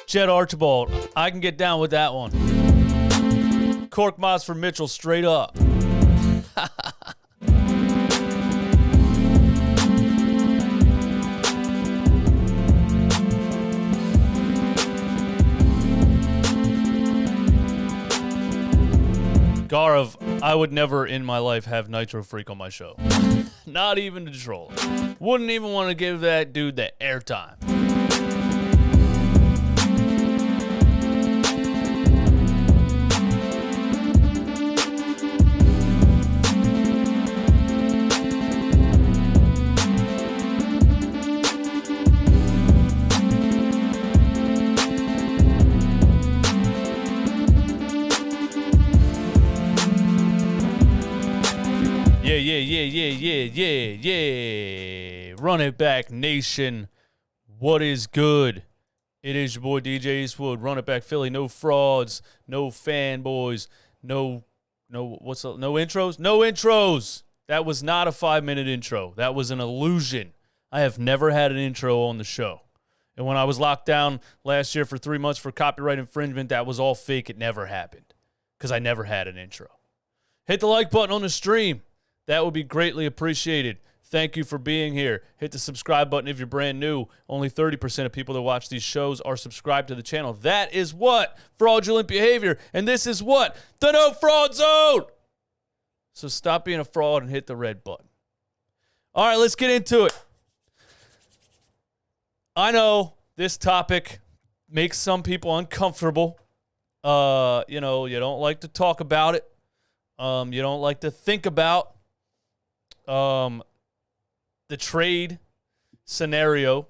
Jed Archibald, I can get down with that one. Cork Moss for Mitchell, straight up. Gaurav, I would never in my life have Nitro Freak on my show. Not even to troll. Wouldn't even want to give that dude the airtime. Yeah. Run it back, nation. What is good? It is your boy DJ Eastwood. Run it back, Philly. No frauds, no fanboys, no intros? No intros. That was not a 5-minute intro. That was an illusion. I have never had an intro on the show. And when I was locked down last year for 3 months for copyright infringement, that was all fake. It never happened because I never had an intro. Hit the like button on the stream. That would be greatly appreciated. Thank you for being here. Hit the subscribe button if you're brand new. Only 30% of people that watch these shows are subscribed to the channel. That is what? Fraudulent behavior. And this is what? The No Fraud Zone. So stop being a fraud and hit the red button. All right, let's get into it. I know this topic makes some people uncomfortable. You don't like to talk about it. You don't like to think about the trade scenario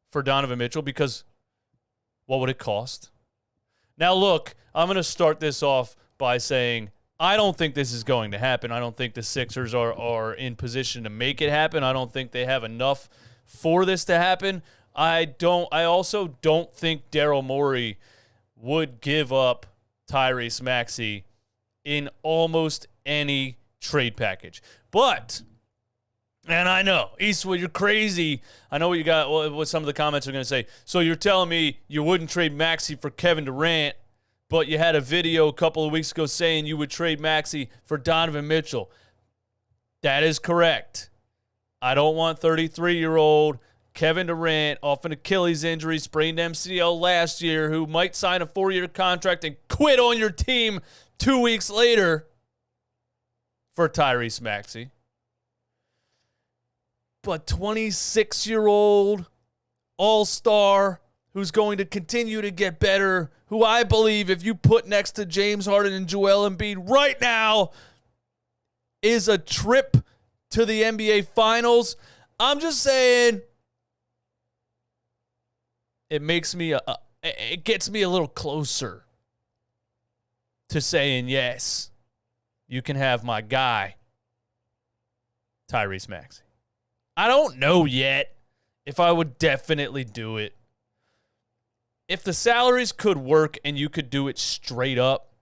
for Donovan Mitchell because what would it cost? Now, look, I'm going to start this off by saying I don't think this is going to happen. I don't think the Sixers are in position to make it happen. I don't think they have enough for this to happen. I also don't think Daryl Morey would give up Tyrese Maxey in almost any trade package. But, and I know, Eastwood, you're crazy. I know what some of the comments are going to say. So you're telling me you wouldn't trade Maxey for Kevin Durant, but you had a video a couple of weeks ago saying you would trade Maxey for Donovan Mitchell. That is correct. I don't want 33-year-old Kevin Durant off an Achilles injury, sprained MCL last year, who might sign a 4-year contract and quit on your team 2 weeks later for Tyrese Maxey. But 26-year-old all-star who's going to continue to get better, who I believe if you put next to James Harden and Joel Embiid right now is a trip to the NBA Finals. I'm just saying it makes me it gets me a little closer to saying yes, you can have my guy, Tyrese Maxey. I don't know yet if I would definitely do it. If the salaries could work and you could do it straight up,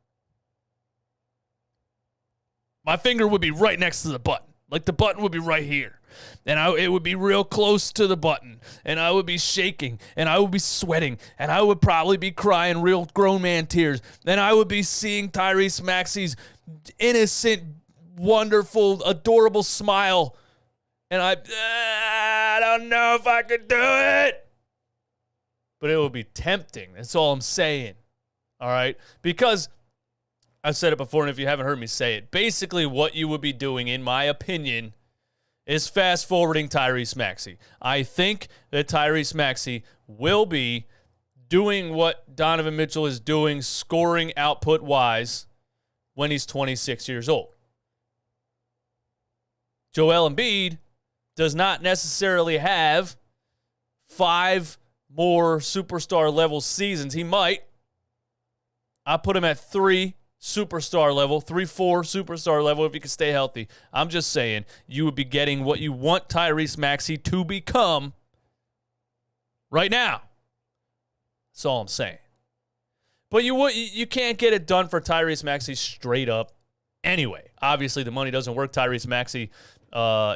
my finger would be right next to the button. Like the button would be right here. And it would be real close to the button. And I would be shaking. And I would be sweating. And I would probably be crying real grown man tears. And I would be seeing Tyrese Maxey's innocent, wonderful, adorable smile. And I don't know if I could do it. But it would be tempting. That's all I'm saying. All right? Because I've said it before, and if you haven't heard me say it, basically what you would be doing, in my opinion, is fast-forwarding Tyrese Maxey. I think that Tyrese Maxey will be doing what Donovan Mitchell is doing, scoring output-wise, when he's 26 years old. Joel Embiid does not necessarily have 5 more superstar-level seasons. He might. I put him at 3 superstar level, 3-4 superstar level if he can stay healthy. I'm just saying you would be getting what you want Tyrese Maxey to become right now. That's all I'm saying. But you can't get it done for Tyrese Maxey straight up anyway. Obviously, the money doesn't work. Tyrese Maxey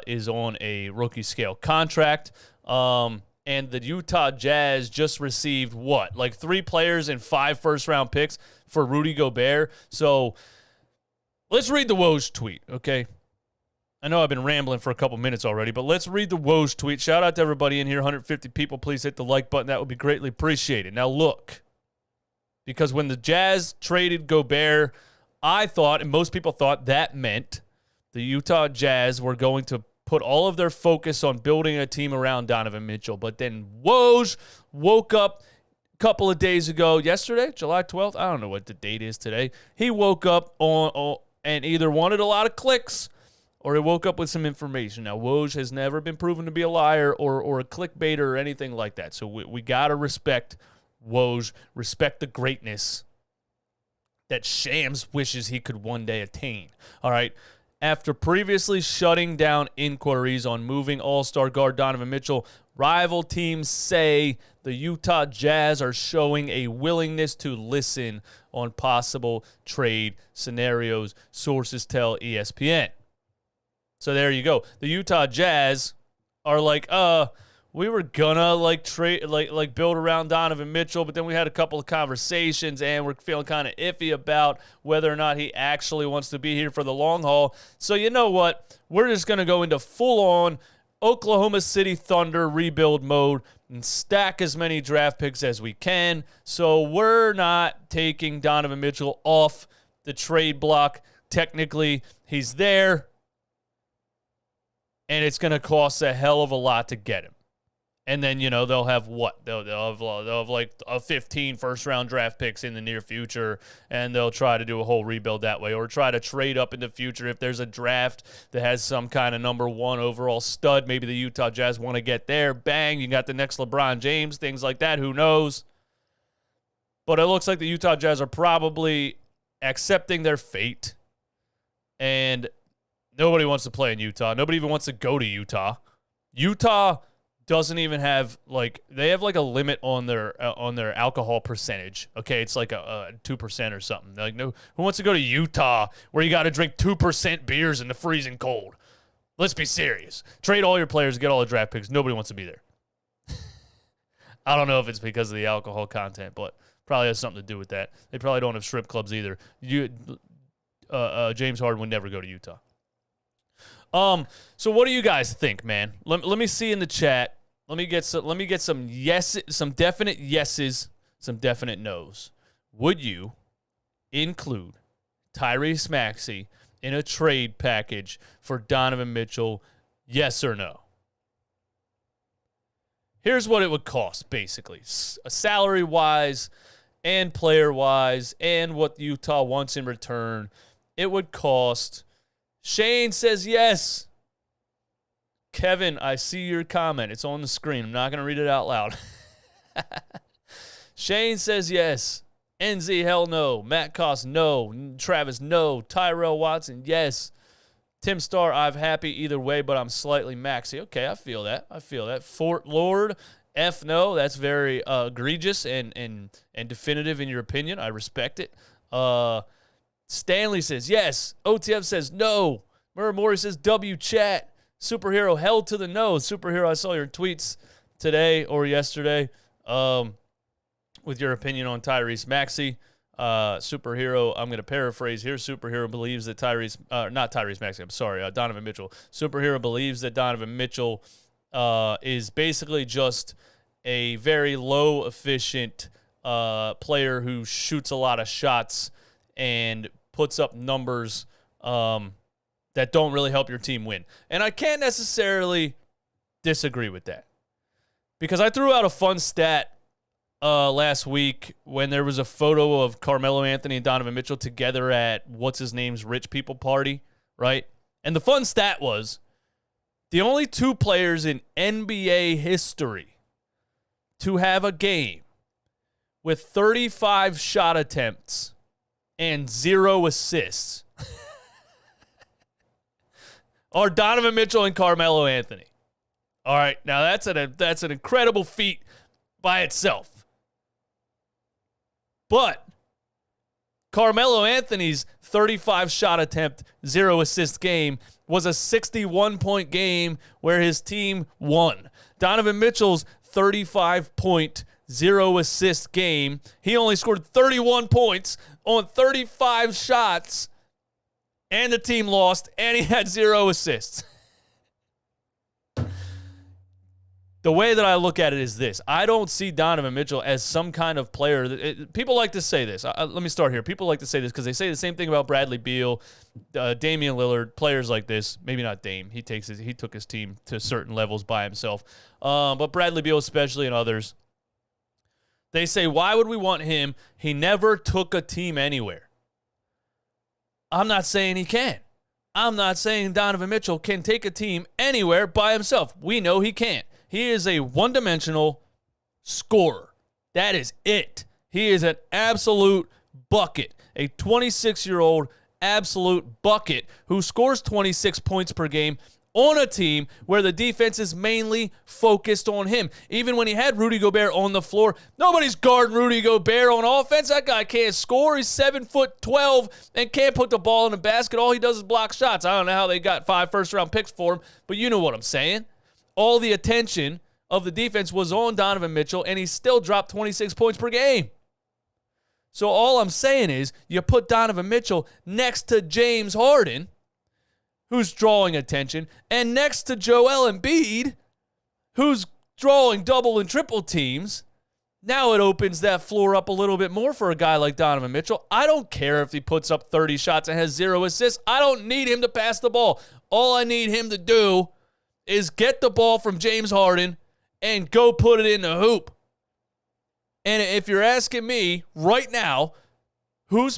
is on a rookie scale contract. And and the Utah Jazz just received what? Like 3 players and 5 first-round picks for Rudy Gobert. So let's read the Woj tweet, okay? I know I've been rambling for a couple minutes already, but let's read the Woj tweet. Shout out to everybody in here, 150 people. Please hit the like button. That would be greatly appreciated. Now, look, because when the Jazz traded Gobert, I thought, and most people thought, that meant the Utah Jazz were going to put all of their focus on building a team around Donovan Mitchell. But then Woj woke up a couple of days ago, yesterday, July 12th. I don't know what the date is today. He woke up and either wanted a lot of clicks or he woke up with some information. Now, Woj has never been proven to be a liar or a clickbaiter or anything like that. So we got to respect Woj, respect the greatness that Shams wishes he could one day attain. All right. After previously shutting down inquiries on moving all-star guard Donovan Mitchell, rival teams say the Utah Jazz are showing a willingness to listen on possible trade scenarios, sources tell ESPN. So there you go. The Utah Jazz are like, we were gonna trade build around Donovan Mitchell, but then we had a couple of conversations and we're feeling kind of iffy about whether or not he actually wants to be here for the long haul. So you know what? We're just gonna go into full-on Oklahoma City Thunder rebuild mode and stack as many draft picks as we can. So we're not taking Donovan Mitchell off the trade block. Technically, he's there. And it's going to cost a hell of a lot to get him. And then, they'll have what? They'll have like a 15 first-round draft picks in the near future, and they'll try to do a whole rebuild that way or try to trade up in the future. If there's a draft that has some kind of number 1 overall stud, maybe the Utah Jazz want to get there. Bang, you got the next LeBron James, things like that. Who knows? But it looks like the Utah Jazz are probably accepting their fate, and nobody wants to play in Utah. Nobody even wants to go to Utah. Utah doesn't even have they have a limit on their alcohol percentage. Okay, it's like a 2% or something. Like, no, who wants to go to Utah where you got to drink 2% beers in the freezing cold? Let's be serious. Trade all your players, get all the draft picks. Nobody wants to be there. I don't know if it's because of the alcohol content, but probably has something to do with that. They probably don't have strip clubs either. James Harden would never go to Utah. So what do you guys think, man? Let me see in the chat. Let me get some yeses, some definite yeses, some definite nos. Would you include Tyrese Maxey in a trade package for Donovan Mitchell? Yes or no? Here's what it would cost, basically, salary-wise and player-wise, and what Utah wants in return. It would cost. Shane says yes. Kevin, I see your comment. It's on the screen. I'm not going to read it out loud. Shane says yes. NZ, hell no. Matt Koss, no. Travis, no. Tyrell Watson, yes. Tim Starr, I'm happy either way, but I'm slightly maxy. Okay, I feel that. Fort Lord, F no. That's very egregious and definitive in your opinion. I respect it. Stanley says yes. OTF says no. Murray says W chat. Superhero held to the no. Superhero, I saw your tweets today or yesterday with your opinion on Tyrese Maxey. Superhero, I'm going to paraphrase here. Superhero believes that Donovan Mitchell. Superhero believes that Donovan Mitchell is basically just a very low efficient player who shoots a lot of shots and puts up numbers that don't really help your team win. And I can't necessarily disagree with that. Because I threw out a fun stat last week when there was a photo of Carmelo Anthony and Donovan Mitchell together at what's-his-name's rich people party, right? And the fun stat was the only 2 players in NBA history to have a game with 35 shot attempts and 0 assists are Donovan Mitchell and Carmelo Anthony. All right, now that's an incredible feat by itself. But Carmelo Anthony's 35 shot attempt, 0 assist game was a 61-point game where his team won. Donovan Mitchell's 35.0 assist game, he only scored 31 points on 35 shots, and the team lost, and he had 0 assists. The way that I look at it is this. I don't see Donovan Mitchell as some kind of player. People like to say this. Let me start here. People like to say this because they say the same thing about Bradley Beal, Damian Lillard, players like this. Maybe not Dame. He took his team to certain levels by himself. But Bradley Beal especially and others. They say, why would we want him? He never took a team anywhere. I'm not saying he can. I'm not saying Donovan Mitchell can take a team anywhere by himself. We know he can't. He is a one-dimensional scorer. That is it. He is an absolute bucket. A 26-year-old absolute bucket who scores 26 points per game on a team where the defense is mainly focused on him. Even when he had Rudy Gobert on the floor, nobody's guarding Rudy Gobert on offense. That guy can't score. He's 7'12" and can't put the ball in the basket. All he does is block shots. I don't know how they got 5 first-round picks for him, but you know what I'm saying. All the attention of the defense was on Donovan Mitchell, and he still dropped 26 points per game. So all I'm saying is you put Donovan Mitchell next to James Harden, who's drawing attention, and next to Joel Embiid, who's drawing double and triple teams. Now it opens that floor up a little bit more for a guy like Donovan Mitchell. I don't care if he puts up 30 shots and has 0 assists. I don't need him to pass the ball. All I need him to do is get the ball from James Harden and go put it in the hoop. And if you're asking me right now, who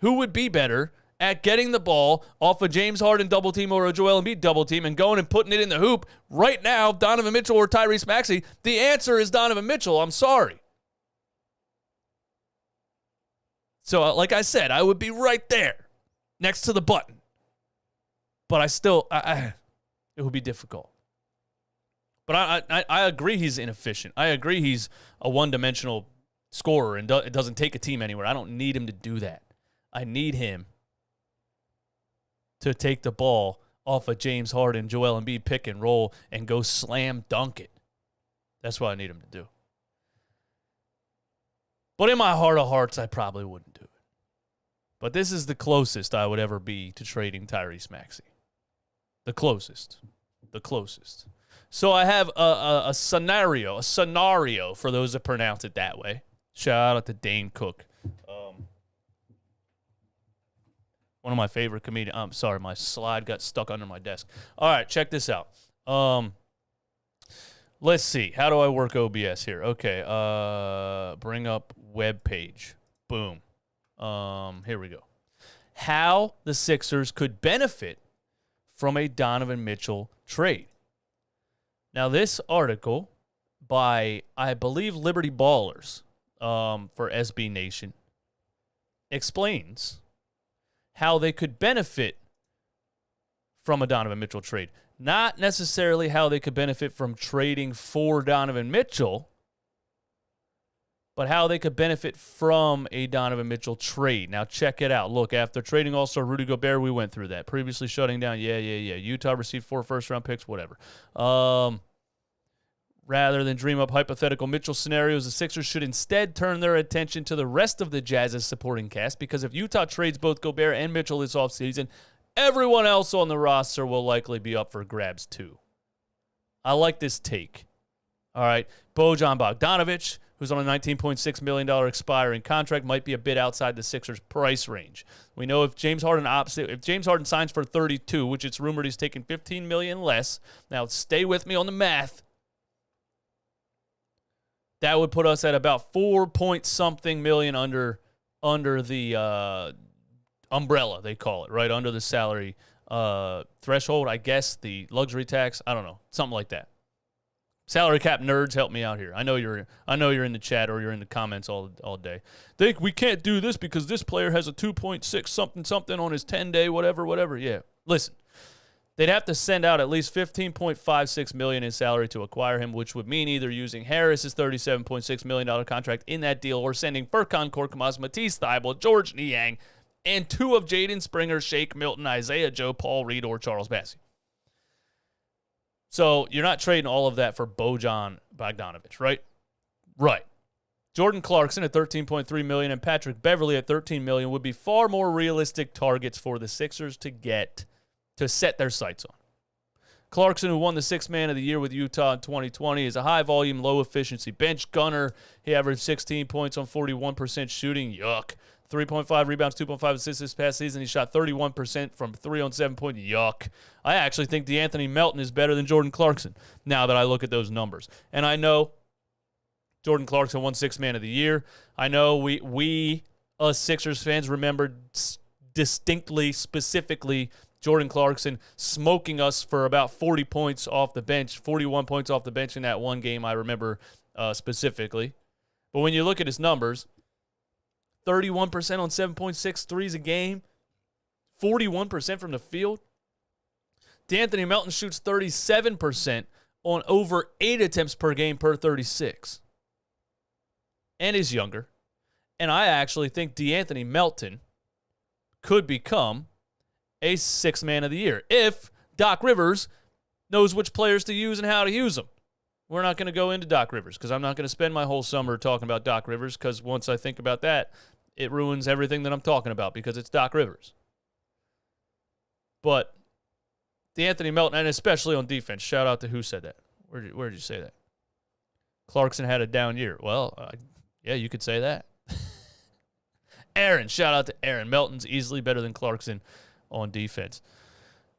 would be better at getting the ball off a James Harden double team or a Joel Embiid double team and going and putting it in the hoop right now, Donovan Mitchell or Tyrese Maxey? The answer is Donovan Mitchell. I'm sorry. So like I said, I would be right there next to the button. But it would be difficult. But I agree he's inefficient. I agree he's a one-dimensional scorer and it doesn't take a team anywhere. I don't need him to do that. I need him to take the ball off of James Harden, Joel Embiid pick and roll and go slam dunk it. That's what I need him to do. But in my heart of hearts, I probably wouldn't do it. But this is the closest I would ever be to trading Tyrese Maxey. The closest. So I have a scenario for those that pronounce it that way. Shout out to Dane Cook. One of my favorite comedians. I'm sorry, my slide got stuck under my desk. All right, check this out. Let's see. How do I work OBS here? Okay, bring up web page. Boom. Here we go. How the Sixers could benefit from a Donovan Mitchell trade. Now, this article by, I believe, Liberty Ballers for SB Nation explains how they could benefit from a Donovan Mitchell trade. Not necessarily how they could benefit from trading for Donovan Mitchell, but how they could benefit from a Donovan Mitchell trade. Now, check it out. Look, after trading also Rudy Gobert, we went through that. Previously shutting down, yeah. Utah received 4 first-round picks, whatever. Rather than dream up hypothetical Mitchell scenarios, the Sixers should instead turn their attention to the rest of the Jazz's supporting cast, because if Utah trades both Gobert and Mitchell this offseason, everyone else on the roster will likely be up for grabs too. I like this take. All right, Bojan Bogdanović, who's on a $19.6 million expiring contract, might be a bit outside the Sixers' price range. We know if James Harden signs for 32, which it's rumored he's taking $15 million less. Now, stay with me on the math. That would put us at about 4-point-something million under the umbrella, they call it, right? Under the salary threshold, I guess, the luxury tax. I don't know, something like that. Salary cap nerds, help me out here. I know you're in the chat or you're in the comments all day. We can't do this because this player has a 2.6 something on his 10-day whatever. Yeah, listen. They'd have to send out at least $15.56 million in salary to acquire him, which would mean either using Harris's $37.6 million contract in that deal or sending Furkan Korkmaz, Matisse Thybulle, George Niang, and 2 of Jaden Springer, Shake Milton, Isiah Joe, Paul Reed, or Charles Bassey. So you're not trading all of that for Bojan Bogdanovic, right? Right. Jordan Clarkson at $13.3 million and Patrick Beverley at $13 million would be far more realistic targets for the Sixers to set their sights on. Clarkson, who won the Sixth Man of the Year with Utah in 2020, is a high-volume, low-efficiency bench gunner. He averaged 16 points on 41% shooting. Yuck. 3.5 rebounds, 2.5 assists this past season. He shot 31% from 3 on 7 point. Yuck. I actually think DeAnthony Melton is better than Jordan Clarkson now that I look at those numbers. And I know Jordan Clarkson won Sixth Man of the Year. I know we us Sixers fans remember distinctly, specifically, Jordan Clarkson smoking us for about 40 points off the bench, 41 points off the bench in that one game I remember specifically. But when you look at his numbers, 31% on 7.6 threes a game, 41% from the field. DeAnthony Melton shoots 37% on over 8 attempts per game per 36. And is younger. And I actually think DeAnthony Melton could become a Sixth Man of the Year if Doc Rivers knows which players to use and how to use them. We're not going to go into Doc Rivers because I'm not going to spend my whole summer talking about Doc Rivers because once I think about that, it ruins everything that I'm talking about because it's Doc Rivers. But DeAnthony Melton, and especially on defense, shout out to who said that. Where did you say that? Clarkson had a down year. Well, yeah, you could say that. Aaron, shout out to Aaron. Melton's easily better than Clarkson on defense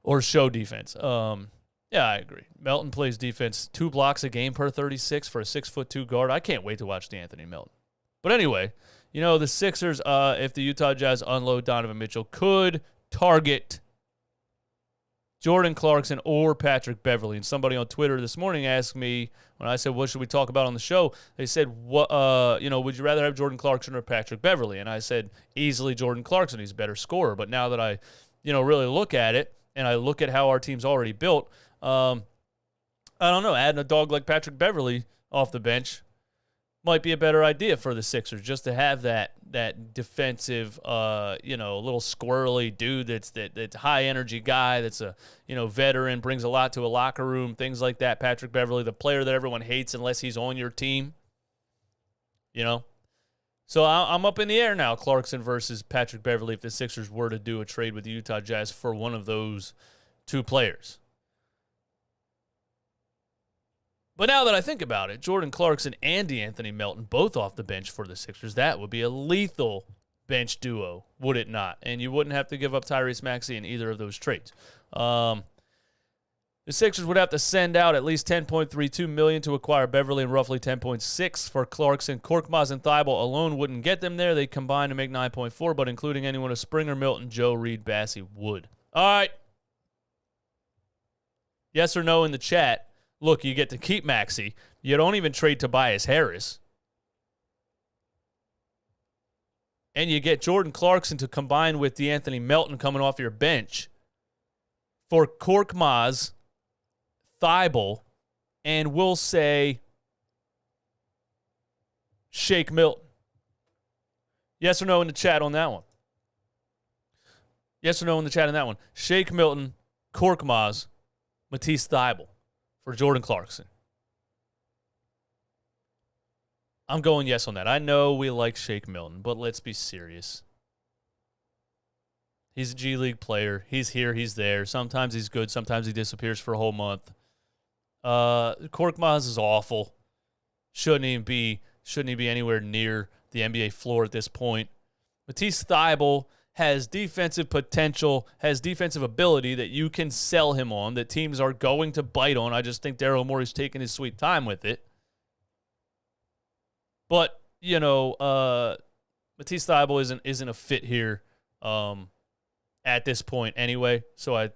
or show defense. Yeah, I agree. Melton plays defense 2 blocks a game per 36 for a 6'2" guard. I can't wait to watch DeAnthony Melton. But anyway, the Sixers, if the Utah Jazz unload Donovan Mitchell, could target Jordan Clarkson or Patrick Beverley. And somebody on Twitter this morning asked me, when I said, what should we talk about on the show? They said, would you rather have Jordan Clarkson or Patrick Beverley? And I said, easily Jordan Clarkson. He's a better scorer. But now that I, really look at it and I look at how our team's already built, I don't know, adding a dog like Patrick Beverley off the bench might be a better idea for the Sixers, just to have that defensive, little squirrely dude that's high energy guy that's a veteran, brings a lot to a locker room, things like that. Patrick Beverley, the player that everyone hates unless he's on your team. So I'm up in the air now, Clarkson versus Patrick Beverley, if the Sixers were to do a trade with the Utah Jazz for one of those two players. But now that I think about it, Jordan Clarkson and DeAnthony Melton both off the bench for the Sixers, that would be a lethal bench duo, would it not? And you wouldn't have to give up Tyrese Maxey in either of those trades. The Sixers would have to send out at least $10.32 million to acquire Beverley and roughly $10.6 for Clarkson. Korkmaz and Thibault alone wouldn't get them there. They combine to make $9.4, but including anyone of Springer, Milton, Joe, Reed, Bassey would. All right. Yes or no in the chat. Look, you get to keep Maxey. You don't even trade Tobias Harris. And you get Jordan Clarkson to combine with DeAnthony Melton coming off your bench for Korkmaz, Thibault, and we'll say Shake Milton. Yes or no in the chat on that one? Yes or no in the chat on that one? Shake Milton, Korkmaz, Matisse Thybulle for Jordan Clarkson. I'm going yes on that. I know we like Shake Milton, but let's be serious. He's a G League player. He's here, he's there. Sometimes he's good. Sometimes he disappears for a whole month. Korkmaz is awful. Shouldn't even be anywhere near the NBA floor at this point. Matisse Thybulle has defensive potential, has defensive ability that you can sell him on, that teams are going to bite on. I just think Daryl Morey's taking his sweet time with it. But, Matisse Thybulle isn't a fit here at this point anyway. So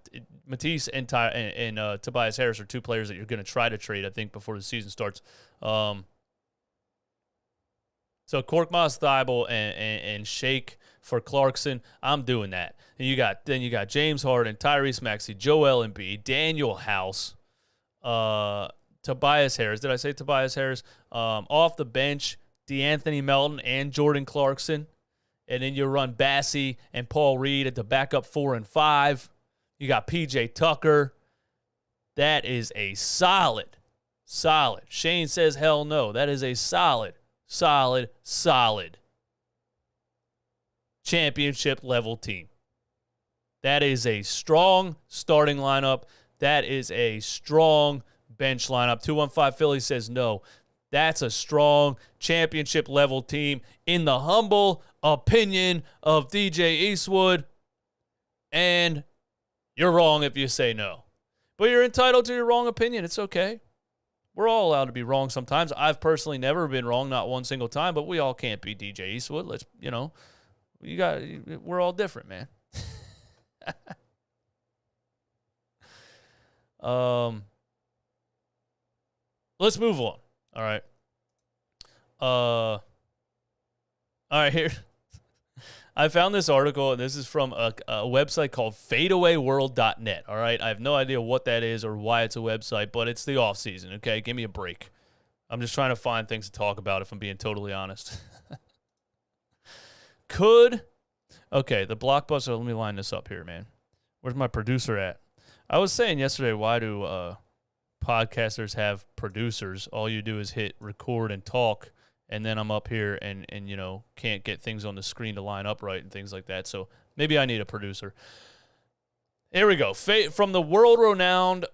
Matisse and Tobias Harris are two players that you're going to try to trade, I think, before the season starts. So Korkmaz, Thybulle, and Shake for Clarkson, I'm doing that. And you got James Harden, Tyrese Maxey, Joel Embiid, Daniel House, Tobias Harris. Did I say Tobias Harris? Off the bench, DeAnthony Melton and Jordan Clarkson. And then you run Bassey and Paul Reed at the backup 4 and 5. You got PJ Tucker. That is a solid. Shane says hell no. That is a solid championship level team. That is a strong starting lineup. That is a strong bench lineup. 215 Philly says no. That's a strong championship level team in the humble opinion of DJ Eastwood. And you're wrong if you say no. But you're entitled to your wrong opinion. It's okay. We're all allowed to be wrong sometimes. I've personally never been wrong, not one single time, but we all can't be DJ Eastwood. We're all different, man. Let's move on. All right. All right, here. I found this article, and this is from a website called fadeawayworld.net. All right. I have no idea what that is or why it's a website, but it's the off season. Okay. Give me a break. I'm just trying to find things to talk about if I'm being totally honest. Okay, the blockbuster. Let me line this up here, man. Where's my producer at? I was saying yesterday, why do podcasters have producers? All you do is hit record and talk, and then I'm up here and can't get things on the screen to line up right and things like that. So maybe I need a producer. Here we go. From the world-renowned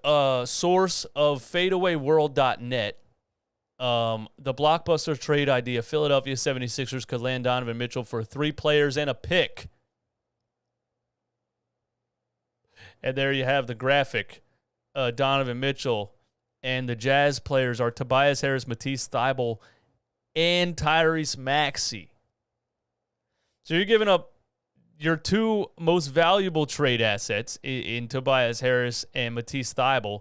source of fadeawayworld.net, the blockbuster trade idea, Philadelphia 76ers could land Donovan Mitchell for 3 players and a pick. And there you have the graphic. Donovan Mitchell and the Jazz players are Tobias Harris, Matisse Thybulle, and Tyrese Maxey. So you're giving up your 2 most valuable trade assets in Tobias Harris and Matisse Thybulle,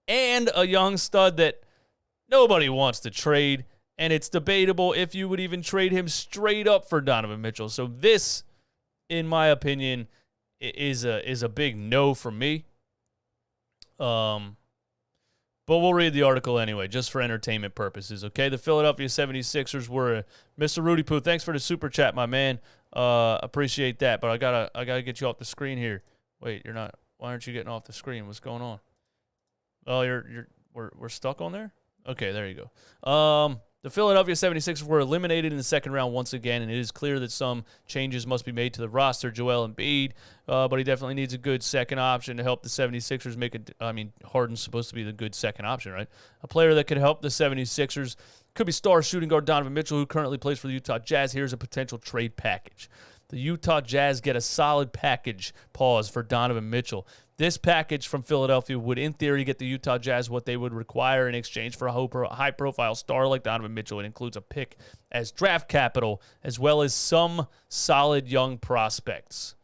and a young stud that nobody wants to trade, and it's debatable if you would even trade him straight up for Donovan Mitchell. So this, in my opinion, is a big no for me. But we'll read the article anyway, just for entertainment purposes, okay? The Philadelphia 76ers were Mr. Rudy Poo. Thanks for the super chat, my man. Appreciate that, but I gotta get you off the screen here. Wait, you're not. Why aren't you getting off the screen? What's going on? Oh, we're stuck on there? Okay, there you go. The Philadelphia 76ers were eliminated in the second round once again, and it is clear that some changes must be made to the roster. Joel Embiid, but he definitely needs a good second option to help the 76ers make it. I mean, Harden's supposed to be the good second option, right? A player that could help the 76ers could be star shooting guard Donovan Mitchell, who currently plays for the Utah Jazz. Here's a potential trade package. The Utah Jazz get a solid package, for Donovan Mitchell. This package from Philadelphia would, in theory, get the Utah Jazz what they would require in exchange for a high-profile star like Donovan Mitchell. It includes a pick as draft capital, as well as some solid young prospects.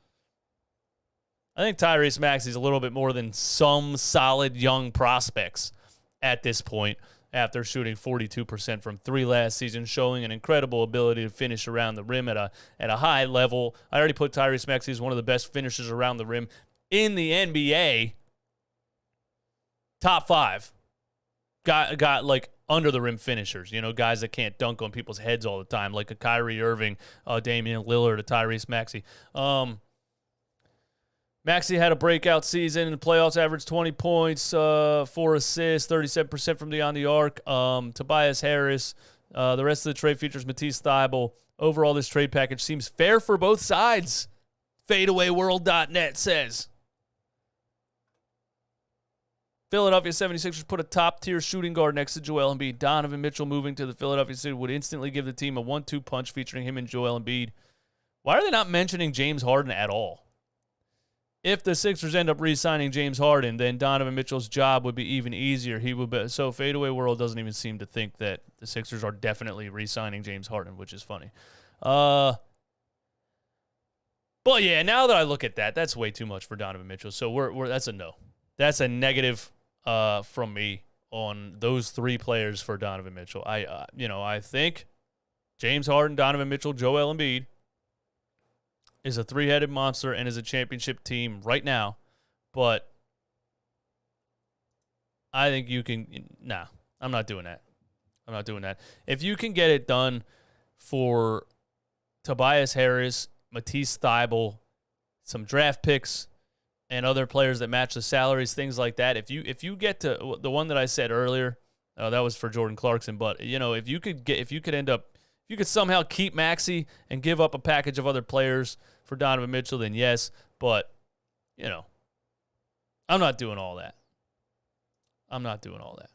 I think Tyrese Maxey is a little bit more than some solid young prospects at this point, after shooting 42% from 3 last season, showing an incredible ability to finish around the rim at a high level. I already put Tyrese Maxey as one of the best finishers around the rim in the NBA. Top 5. Got like under the rim finishers, guys that can't dunk on people's heads all the time, like a Kyrie Irving, Damian Lillard, a Tyrese Maxey. Maxey had a breakout season in the playoffs, averaged 20 points, 4 assists, 37% from beyond the arc. Tobias Harris, the rest of the trade features Matisse Thybulle. Overall, this trade package seems fair for both sides, fadeawayworld.net says. Philadelphia 76ers put a top-tier shooting guard next to Joel Embiid. Donovan Mitchell moving to the Philadelphia City would instantly give the team a 1-2 punch featuring him and Joel Embiid. Why are they not mentioning James Harden at all? If the Sixers end up re-signing James Harden, then Donovan Mitchell's job would be even easier. So Fadeaway World doesn't even seem to think that the Sixers are definitely re-signing James Harden, which is funny. But yeah, now that I look at that, that's way too much for Donovan Mitchell. So that's a no. That's a negative from me on those 3 players for Donovan Mitchell. I think James Harden, Donovan Mitchell, Joel Embiid is a 3-headed monster and is a championship team right now. But I think you can – nah, I'm not doing that. If you can get it done for Tobias Harris, Matisse Thybulle, some draft picks, and other players that match the salaries, things like that. If you get to the one that I said earlier, that was for Jordan Clarkson. But if you could somehow keep Maxey and give up a package of other players for Donovan Mitchell, then yes. But I'm not doing all that. I'm not doing all that.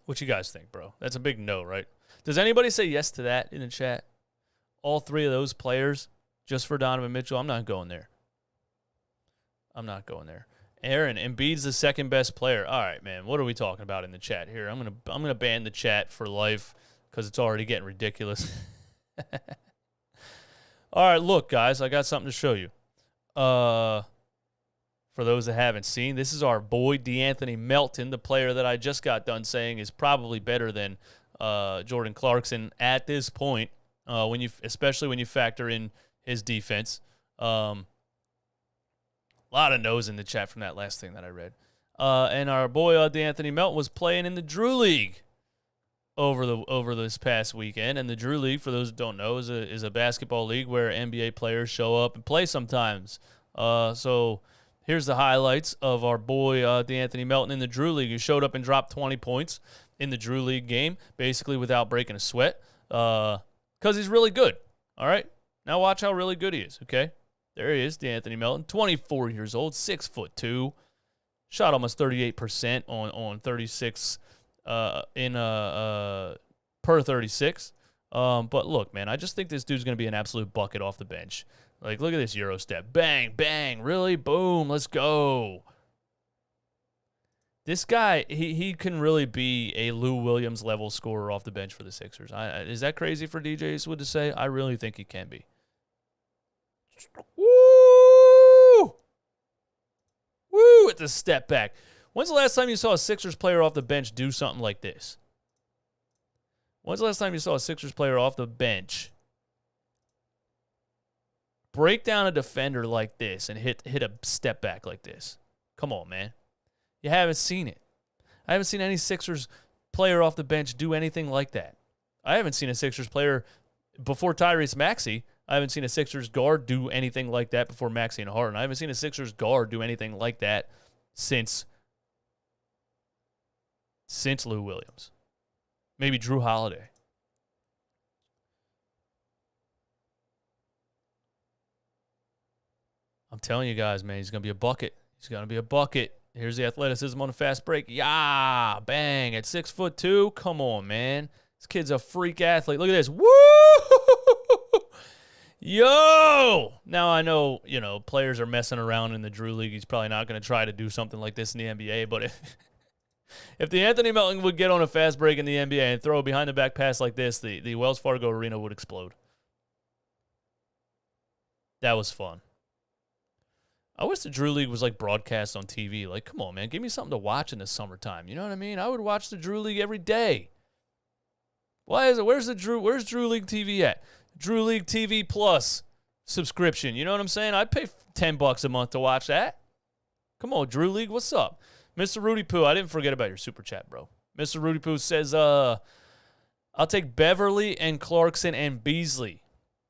What you guys think, bro? That's a big no, right? Does anybody say yes to that in the chat? All three of those players just for Donovan Mitchell? I'm not going there. I'm not going there. Aaron, Embiid's the second best player. All right, man. What are we talking about in the chat here? I'm gonna ban the chat for life because it's already getting ridiculous. All right, look, guys, I got something to show you. For those that haven't seen, this is our boy DeAnthony Melton, the player that I just got done saying is probably better than Jordan Clarkson at this point. Especially when you factor in his defense. A lot of no's in the chat from that last thing that I read. And our boy DeAnthony Melton was playing in the Drew League over this past weekend. And the Drew League, for those that don't know, is a basketball league where NBA players show up and play sometimes. So here's the highlights of our boy DeAnthony Melton in the Drew League. He showed up and dropped 20 points in the Drew League game, basically without breaking a sweat, because he's really good. All right? Now watch how really good he is, okay? There he is, DeAnthony Melton, 24 years old, 6'2", shot almost 38% on 36 per 36. But look, man, I just think this dude's going to be an absolute bucket off the bench. Like, look at this Euro step. Bang, bang, really? Boom, let's go. This guy, he can really be a Lou Williams-level scorer off the bench for the Sixers. Is that crazy for DJ Eastwood to say? I really think he can be. Woo! Woo, at the step back. When's the last time you saw a Sixers player off the bench do something like this? When's the last time you saw a Sixers player off the bench break down a defender like this and hit a step back like this? Come on, man. You haven't seen it. I haven't seen any Sixers player off the bench do anything like that. I haven't seen a Sixers player before Tyrese Maxey. I haven't seen a Sixers guard do anything like that before Maxey and Harden. I haven't seen a Sixers guard do anything like that since Lou Williams. Maybe Drew Holiday. I'm telling you guys, man, he's going to be a bucket. He's going to be a bucket. Here's the athleticism on the fast break. Yeah, bang. At 6'2", come on, man. This kid's a freak athlete. Look at this. Woo! Yo! Now I know, players are messing around in the Drew League. He's probably not going to try to do something like this in the NBA, but if DeAnthony Melton would get on a fast break in the NBA and throw a behind-the-back pass like this, the Wells Fargo Arena would explode. That was fun. I wish the Drew League was like broadcast on TV. Like, come on, man, give me something to watch in the summertime. You know what I mean? I would watch the Drew League every day. Why is it? Where's Drew League TV at? Drew League TV Plus subscription. You know what I'm saying? I'd pay $10 a month to watch that. Come on, Drew League, what's up? Mr. Rudy Poo, I didn't forget about your super chat, bro. Mr. Rudy Poo says, I'll take Beverly and Clarkson and Beasley.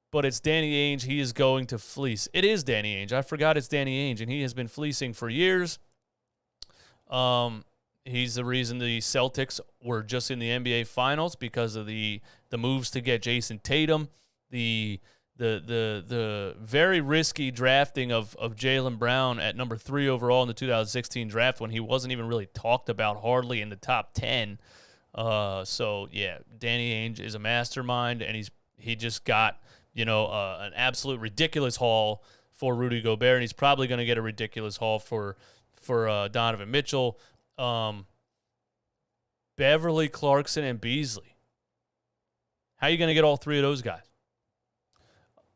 But it's Danny Ainge. He is going to fleece. It is Danny Ainge. I forgot it's Danny Ainge, and he has been fleecing for years. He's the reason the Celtics were just in the NBA Finals because of the moves to get Jason Tatum, the very risky drafting of Jaylen Brown at number 3 overall in the 2016 draft when he wasn't even really talked about hardly in the top 10. So yeah, Danny Ainge is a mastermind, and he just got an absolute ridiculous haul for Rudy Gobert, and he's probably going to get a ridiculous haul for Donovan Mitchell. Beverly, Clarkson, and Beasley. How are you going to get all three of those guys?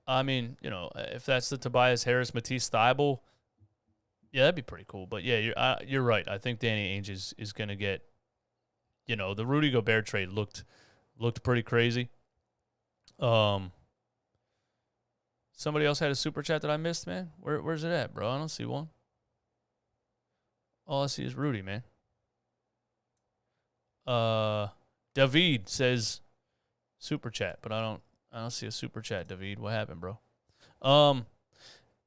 I mean, if that's the Tobias Harris, Matisse Thybulle, yeah, that'd be pretty cool. But yeah, you're right. I think Danny Ainge is going to get, the Rudy Gobert trade looked pretty crazy. Somebody else had a super chat that I missed, man. Where's it at, bro? I don't see one. All I see is Rudy, man. David says super chat, but I don't see a super chat, David. What happened, bro?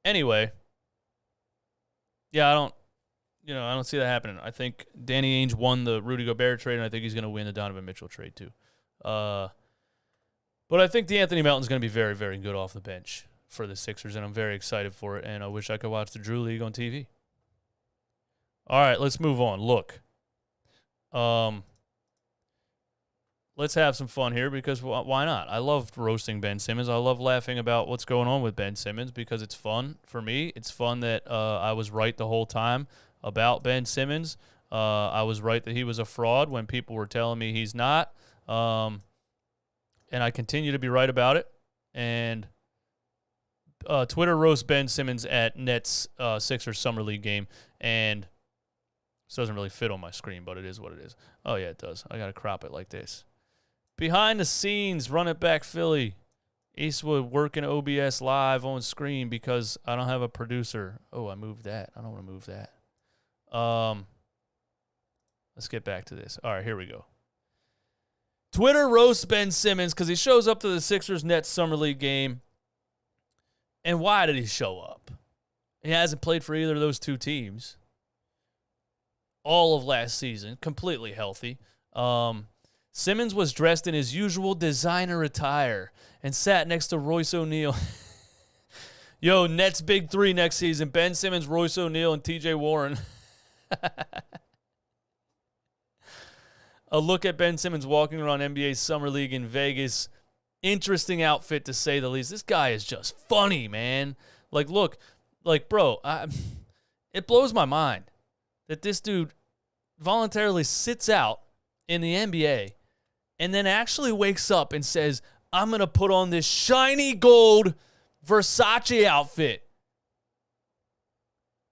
Anyway, Yeah, I don't see that happening. I think Danny Ainge won the Rudy Gobert trade, and I think he's going to win the Donovan Mitchell trade too. But I think DeAnthony Melton's going to be very, very good off the bench for the Sixers, and I'm very excited for it, and I wish I could watch the Drew League on TV. All right, let's move on. Look, let's have some fun here because why not? I love roasting Ben Simmons. I love laughing about what's going on with Ben Simmons because it's fun for me. It's fun that I was right the whole time about Ben Simmons. I was right that he was a fraud when people were telling me he's not. And I continue to be right about it. And Twitter roasts Ben Simmons at Nets Sixers Summer League game. And this doesn't really fit on my screen, but it is what it is. Oh, yeah, it does. I got to crop it like this. Behind the scenes, run it back Philly. Eastwood working OBS live on screen because I don't have a producer. Oh, I moved that. I don't want to move that. Let's get back to this. All right, here we go. Twitter roasts Ben Simmons because he shows up to the Sixers-Nets Summer League game. And why did he show up? He hasn't played for either of those two teams all of last season, completely healthy. Simmons was dressed in his usual designer attire and sat next to Royce O'Neal. Yo, Nets big three next season. Ben Simmons, Royce O'Neal, and TJ Warren. A look at Ben Simmons walking around NBA's Summer League in Vegas. Interesting outfit, to say the least. This guy is just funny, man. Like, look, like, bro, it blows my mind that this dude voluntarily sits out in the NBA and then actually wakes up and says, I'm going to put on this shiny gold Versace outfit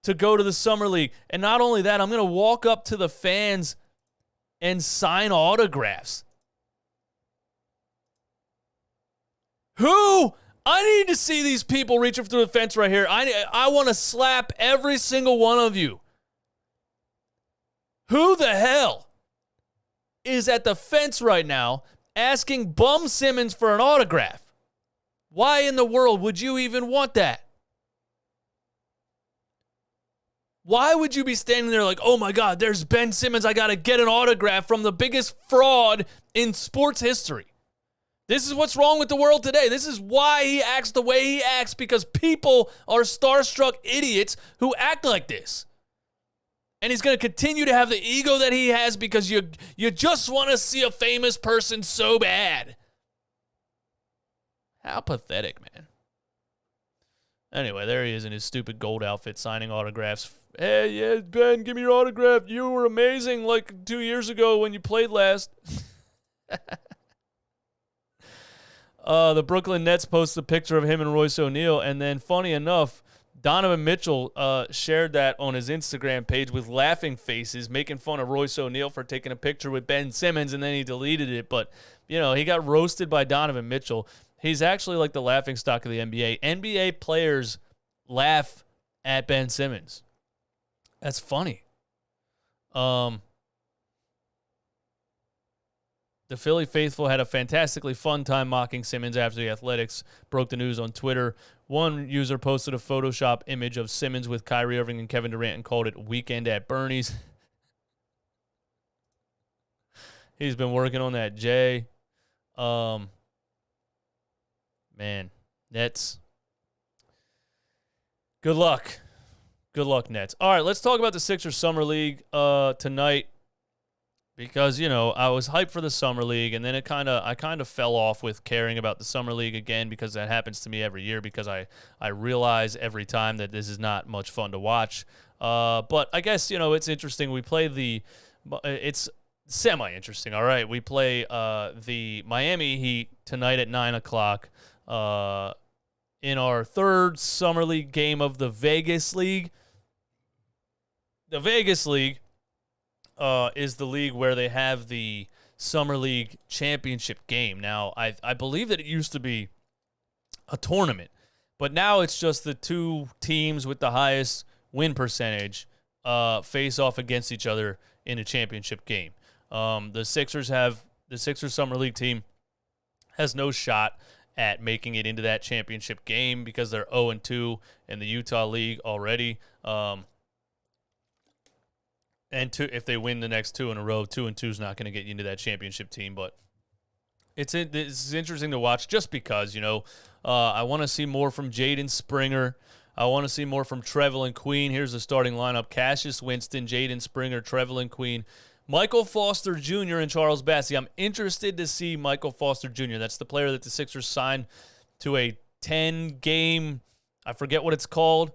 to go to the Summer League. And not only that, I'm going to walk up to the fans and sign autographs. Who? I need to see these people reaching through the fence right here. I want to slap every single one of you. Who the hell is at the fence right now asking Bum Simmons for an autograph? Why in the world would you even want that? Why would you be standing there like, oh my God, there's Ben Simmons. I got to get an autograph from the biggest fraud in sports history. This is what's wrong with the world today. This is why he acts the way he acts, because people are starstruck idiots who act like this. And he's going to continue to have the ego that he has because you just want to see a famous person so bad. How pathetic, man. Anyway, there he is in his stupid gold outfit signing autographs. Hey, yeah, Ben, give me your autograph. You were amazing like 2 years ago when you played last. The Brooklyn Nets post a picture of him and Royce O'Neal, and then, funny enough, Donovan Mitchell shared that on his Instagram page with laughing faces, making fun of Royce O'Neal for taking a picture with Ben Simmons, and then he deleted it. But, you know, he got roasted by Donovan Mitchell. He's actually like the laughingstock of the NBA. NBA players laugh at Ben Simmons. That's funny. The Philly faithful had a fantastically fun time mocking Simmons after the Athletics broke the news on Twitter. One user posted a Photoshop image of Simmons with Kyrie Irving and Kevin Durant and called it Weekend at Bernie's. He's been working on that, Jay. Man, Nets. Good luck. Good luck, Nets. All right, let's talk about the Sixers Summer League tonight. Because, you know, I was hyped for the Summer League, and then I kind of fell off with caring about the Summer League again, because that happens to me every year, because I realize every time that this is not much fun to watch. But I guess, you know, it's interesting. We play it's semi-interesting, all right? We play the Miami Heat tonight at 9 o'clock in our third Summer League game of the Vegas League. The Vegas League is the league where they have the Summer League championship game. Now, I believe that it used to be a tournament, but now it's just the two teams with the highest win percentage face off against each other in a championship game. The Sixers Summer League team has no shot at making it into that championship game because they're 0-2 in the Utah League already. And if they win the next 2 in a row, 2-2 is not going to get you into that championship team. But it's interesting to watch just because, I want to see more from Jaden Springer. I want to see more from Trevelin Queen. Here's the starting lineup. Cassius Winston, Jaden Springer, Trevelin Queen, Michael Foster Jr., and Charles Bassey. I'm interested to see Michael Foster Jr. That's the player that the Sixers signed to a 10-game, I forget what it's called,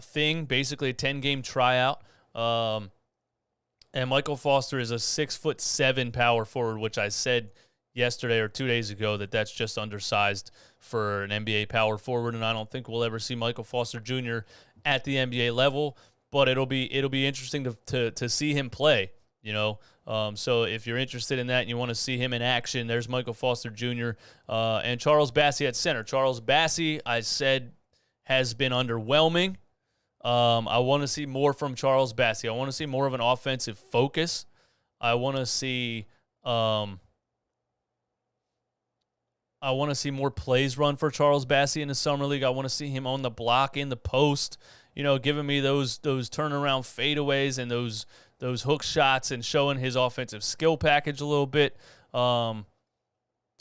thing, basically a 10-game tryout. And Michael Foster is a 6'7" power forward, which I said yesterday or 2 days ago that's just undersized for an NBA power forward, and I don't think we'll ever see Michael Foster Jr. at the NBA level. But it'll be interesting to see him play. So if you're interested in that and you want to see him in action, there's Michael Foster Jr. And Charles Bassey at center. Charles Bassey, I said, has been underwhelming. I want to see more from Charles Bassey. I want to see more of an offensive focus. I want to see more plays run for Charles Bassey in the summer league. I want to see him on the block, in the post, giving me those turnaround fadeaways and those hook shots and showing his offensive skill package a little bit. So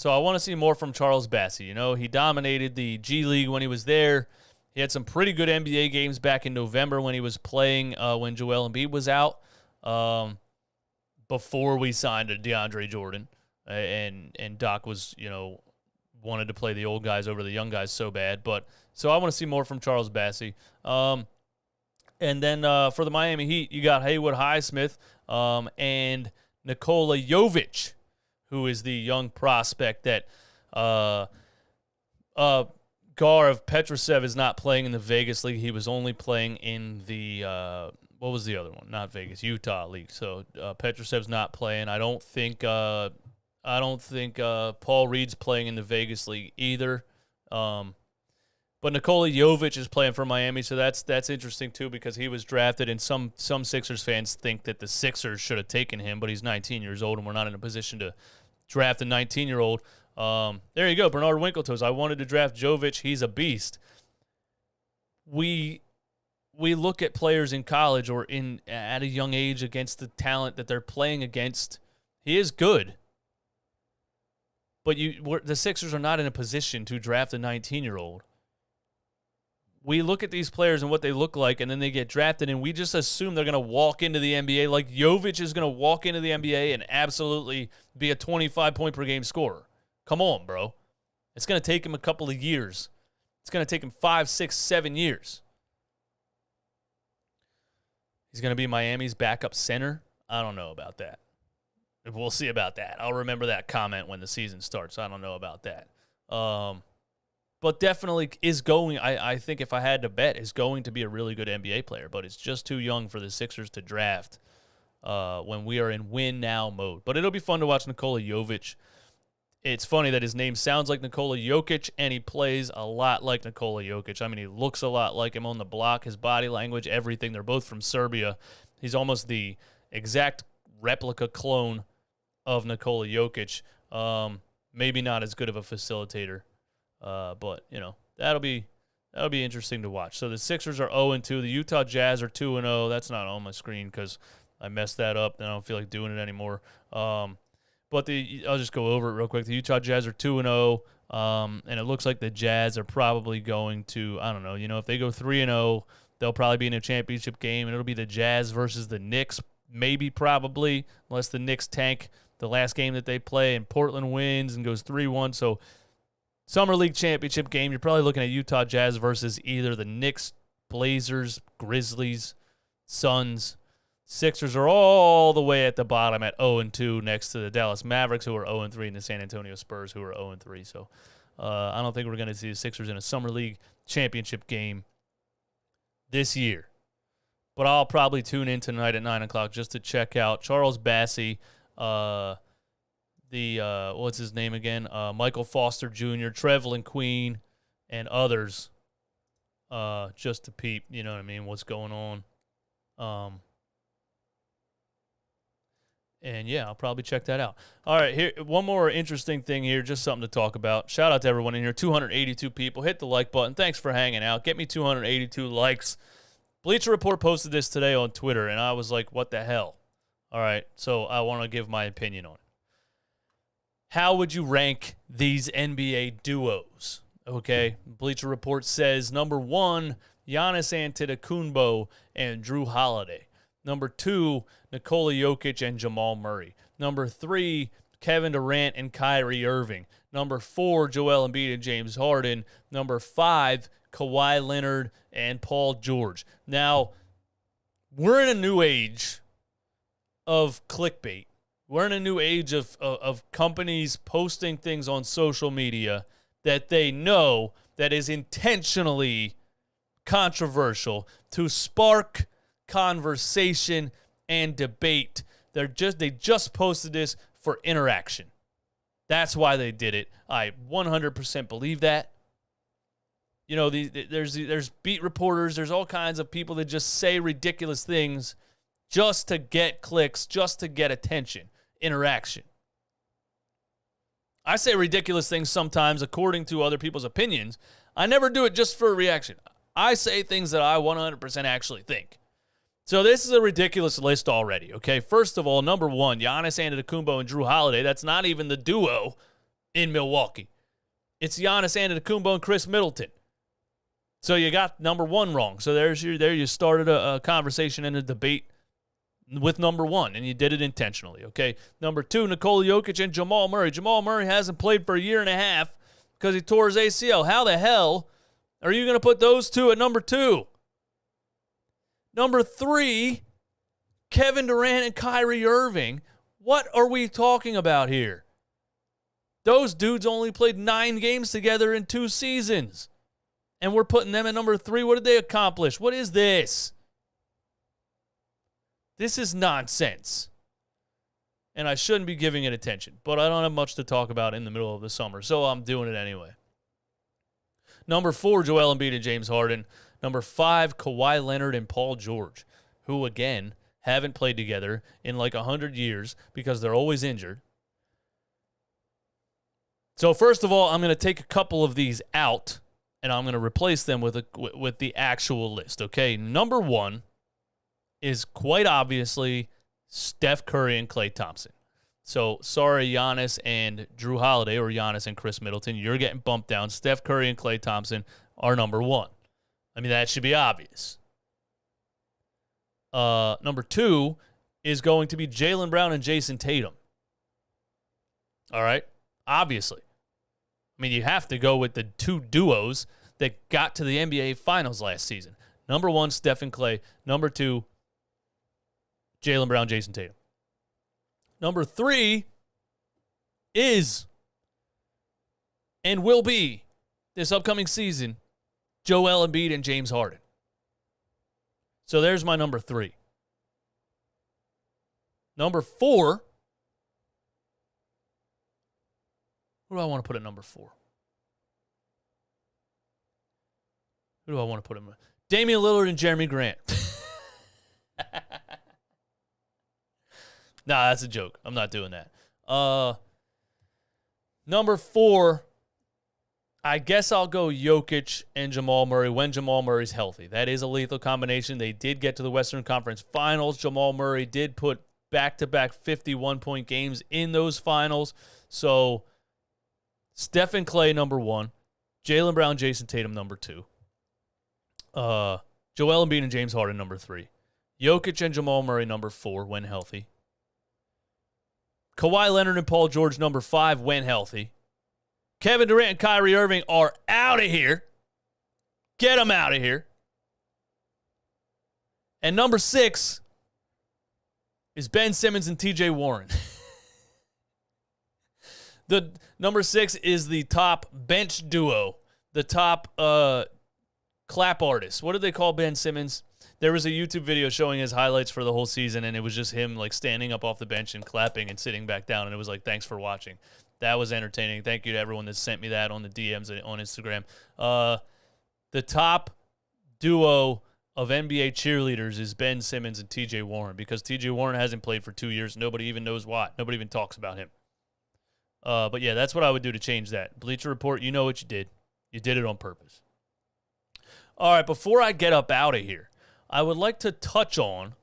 I want to see more from Charles Bassey. He dominated the G League when he was there. He had some pretty good NBA games back in November when he was playing when Joel Embiid was out, before we signed a DeAndre Jordan. And Doc was, wanted to play the old guys over the young guys so bad. So I want to see more from Charles Bassey. And then for the Miami Heat, you got Haywood Highsmith and Nikola Jovic, who is the young prospect that Gaurav Petrushev is not playing in the Vegas League. He was only playing in the what was the other one? Not Vegas, Utah League. So Petrushev's not playing. I don't think Paul Reed's playing in the Vegas League either. But Nikola Jovic is playing for Miami, so that's interesting too, because he was drafted, and some Sixers fans think that the Sixers should have taken him, but he's 19 years old, and we're not in a position to draft a 19-year-old. There you go, Bernard Winkletoes. I wanted to draft Jovic. He's a beast. We look at players in college or at a young age against the talent that they're playing against. He is good. But the Sixers are not in a position to draft a 19-year-old. We look at these players and what they look like, and then they get drafted, and we just assume they're going to walk into the NBA. Like Jovic is going to walk into the NBA and absolutely be a 25-point-per-game scorer. Come on, bro. It's going to take him a couple of years. It's going to take him 5, 6, 7 years. He's going to be Miami's backup center. I don't know about that. We'll see about that. I'll remember that comment when the season starts. I don't know about that. But definitely is going, I think if I had to bet, is going to be a really good NBA player. But it's just too young for the Sixers to draft when we are in win-now mode. But it'll be fun to watch Nikola Jovic. It's funny that his name sounds like Nikola Jokic, and he plays a lot like Nikola Jokic. I mean, he looks a lot like him on the block, his body language, everything. They're both from Serbia. He's almost the exact replica clone of Nikola Jokic. Maybe not as good of a facilitator, but that'll be interesting to watch. So the Sixers are 0-2. The Utah Jazz are 2-0. That's not on my screen because I messed that up, and I don't feel like doing it anymore. But I'll just go over it real quick. The Utah Jazz are 2-0, and it looks like the Jazz are probably going to, I don't know, if they go 3-0, they'll probably be in a championship game, and it'll be the Jazz versus the Knicks, maybe, probably, unless the Knicks tank the last game that they play and Portland wins and goes 3-1. So Summer League championship game, you're probably looking at Utah Jazz versus either the Knicks, Blazers, Grizzlies, Suns. Sixers are all the way at the bottom at 0-2 next to the Dallas Mavericks, who are 0-3, and the San Antonio Spurs, who are 0-3. So I don't think we're going to see the Sixers in a Summer League championship game this year. But I'll probably tune in tonight at 9 o'clock just to check out Charles Bassey, what's his name again? Michael Foster Jr., Trevelin Queen, and others, just to peep, what's going on. And, yeah, I'll probably check that out. All right, here, one more interesting thing here, just something to talk about. Shout out to everyone in here, 282 people. Hit the like button. Thanks for hanging out. Get me 282 likes. Bleacher Report posted this today on Twitter, and I was like, what the hell? All right, so I want to give my opinion on it. How would you rank these NBA duos? Okay, Bleacher Report says, number 1, Giannis Antetokounmpo and Drew Holiday. Number 2, Nikola Jokic and Jamal Murray. Number 3, Kevin Durant and Kyrie Irving. Number 4, Joel Embiid and James Harden. Number 5, Kawhi Leonard and Paul George. Now, we're in a new age of clickbait. We're in a new age of companies posting things on social media that they know that is intentionally controversial to spark conversation and debate. They just posted this for interaction. That's why they did it. I 100% believe that. You know, there's beat reporters, there's all kinds of people that just say ridiculous things just to get clicks, just to get attention, interaction. I say ridiculous things sometimes according to other people's opinions. I never do it just for a reaction. I say things that I 100% actually think. So this is a ridiculous list already, okay? First of all, number 1, Giannis Antetokounmpo and Drew Holiday. That's not even the duo in Milwaukee. It's Giannis Antetokounmpo and Chris Middleton. So you got number 1 wrong. So there you started a conversation and a debate with number 1, and you did it intentionally, okay? Number 2, Nikola Jokic and Jamal Murray. Jamal Murray hasn't played for a year and a half because he tore his ACL. How the hell are you going to put those two at number 2? Number 3, Kevin Durant and Kyrie Irving. What are we talking about here? Those dudes only played 9 games together in 2 seasons. And we're putting them at number 3. What did they accomplish? What is this? This is nonsense. And I shouldn't be giving it attention. But I don't have much to talk about in the middle of the summer, so I'm doing it anyway. Number 4, Joel Embiid and James Harden. Number 5, Kawhi Leonard and Paul George, who, again, haven't played together in like 100 years because they're always injured. So first of all, I'm going to take a couple of these out, and I'm going to replace them with the actual list, okay? Number 1 is quite obviously Steph Curry and Klay Thompson. So, sorry, Giannis and Drew Holiday, or Giannis and Chris Middleton, you're getting bumped down. Steph Curry and Klay Thompson are number 1. I mean, that should be obvious. Number 2 is going to be Jaylen Brown and Jason Tatum. All right? Obviously. I mean, you have to go with the 2 duos that got to the NBA Finals last season. Number 1, Steph and Klay. Number 2, Jaylen Brown, Jason Tatum. Number 3 is and will be this upcoming season Joel Embiid and James Harden. So there's my number 3. Number 4. Who do I want to put at number 4? Who do I want to put him? Damian Lillard and Jeremy Grant. Nah, that's a joke. I'm not doing that. Number 4, I guess I'll go Jokic and Jamal Murray when Jamal Murray's healthy. That is a lethal combination. They did get to the Western Conference Finals. Jamal Murray did put back-to-back 51-point games in those finals. So, Steph and Klay, number 1. Jaylen Brown, Jason Tatum, number 2. Joel Embiid and James Harden, number 3. Jokic and Jamal Murray, number 4, when healthy. Kawhi Leonard and Paul George, number 5, when healthy. Kevin Durant and Kyrie Irving are out of here. Get them out of here. And number 6 is Ben Simmons and TJ Warren. The number 6 is the top bench duo, the top clap artist. What did they call Ben Simmons? There was a YouTube video showing his highlights for the whole season, and it was just him like standing up off the bench and clapping and sitting back down, and it was like, thanks for watching. That was entertaining. Thank you to everyone that sent me that on the DMs on Instagram. The top duo of NBA cheerleaders is Ben Simmons and TJ Warren, because TJ Warren hasn't played for 2 years. Nobody even knows why. Nobody even talks about him. But yeah, that's what I would do to change that. Bleacher Report, you know what you did. You did it on purpose. All right, before I get up out of here, I would like to touch on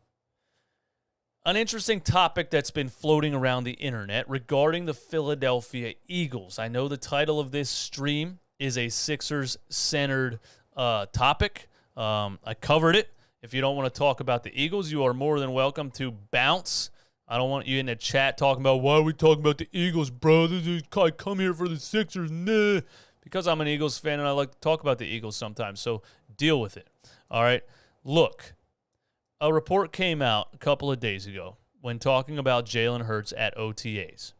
an interesting topic that's been floating around the internet regarding the Philadelphia Eagles. I know the title of this stream is a Sixers-centered topic. I covered it. If you don't want to talk about the Eagles, you are more than welcome to bounce. I don't want you in the chat talking about, why are we talking about the Eagles, bro? I come here for the Sixers. Nah. Because I'm an Eagles fan and I like to talk about the Eagles sometimes, so deal with it. All right? Look. A report came out a couple of days ago when talking about Jalen Hurts at OTAs.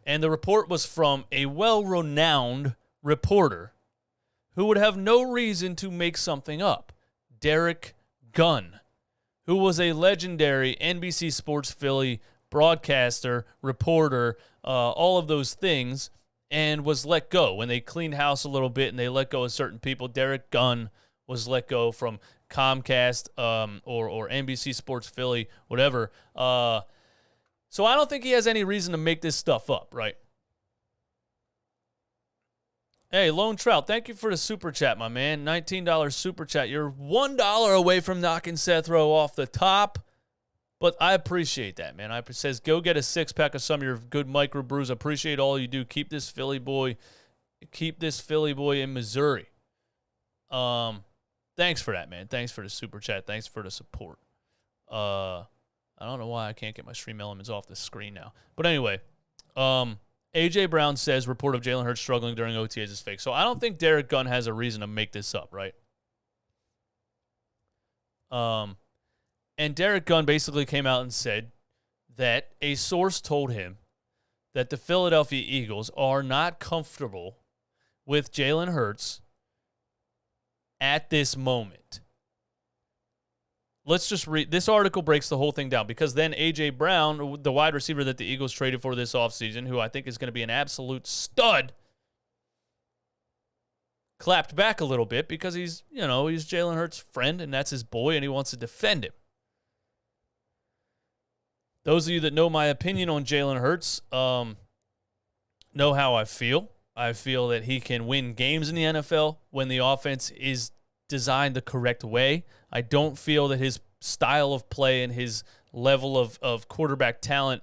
And the report was from a well-renowned reporter who would have no reason to make something up, Derek Gunn, who was a legendary NBC Sports Philly broadcaster, reporter, all of those things, and was let go. When they cleaned house a little bit and they let go of certain people, Derek Gunn was let go from Comcast or NBC Sports Philly, whatever. So I don't think he has any reason to make this stuff up, right? Hey, Lone Trout, thank you for the super chat, my man. $19 super chat. You're $1 away from knocking Seth Rowe off the top, but I appreciate that, man. It says, go get a six-pack of some of your good microbrews. Appreciate all you do. Keep this Philly boy in Missouri. Thanks for that, man. Thanks for the super chat. Thanks for the support. I don't know why I can't get my stream elements off the screen now. But anyway, A.J. Brown says report of Jalen Hurts struggling during OTAs is fake. So I don't think Derek Gunn has a reason to make this up, right? And Derek Gunn basically came out and said that a source told him that the Philadelphia Eagles are not comfortable with Jalen Hurts at this moment. Let's just read. This article breaks the whole thing down because then A.J. Brown, the wide receiver that the Eagles traded for this offseason, who I think is going to be an absolute stud, clapped back a little bit because he's Jalen Hurts' friend and that's his boy and he wants to defend him. Those of you that know my opinion on Jalen Hurts know how I feel. I feel that he can win games in the NFL when the offense is designed the correct way. I don't feel that his style of play and his level of quarterback talent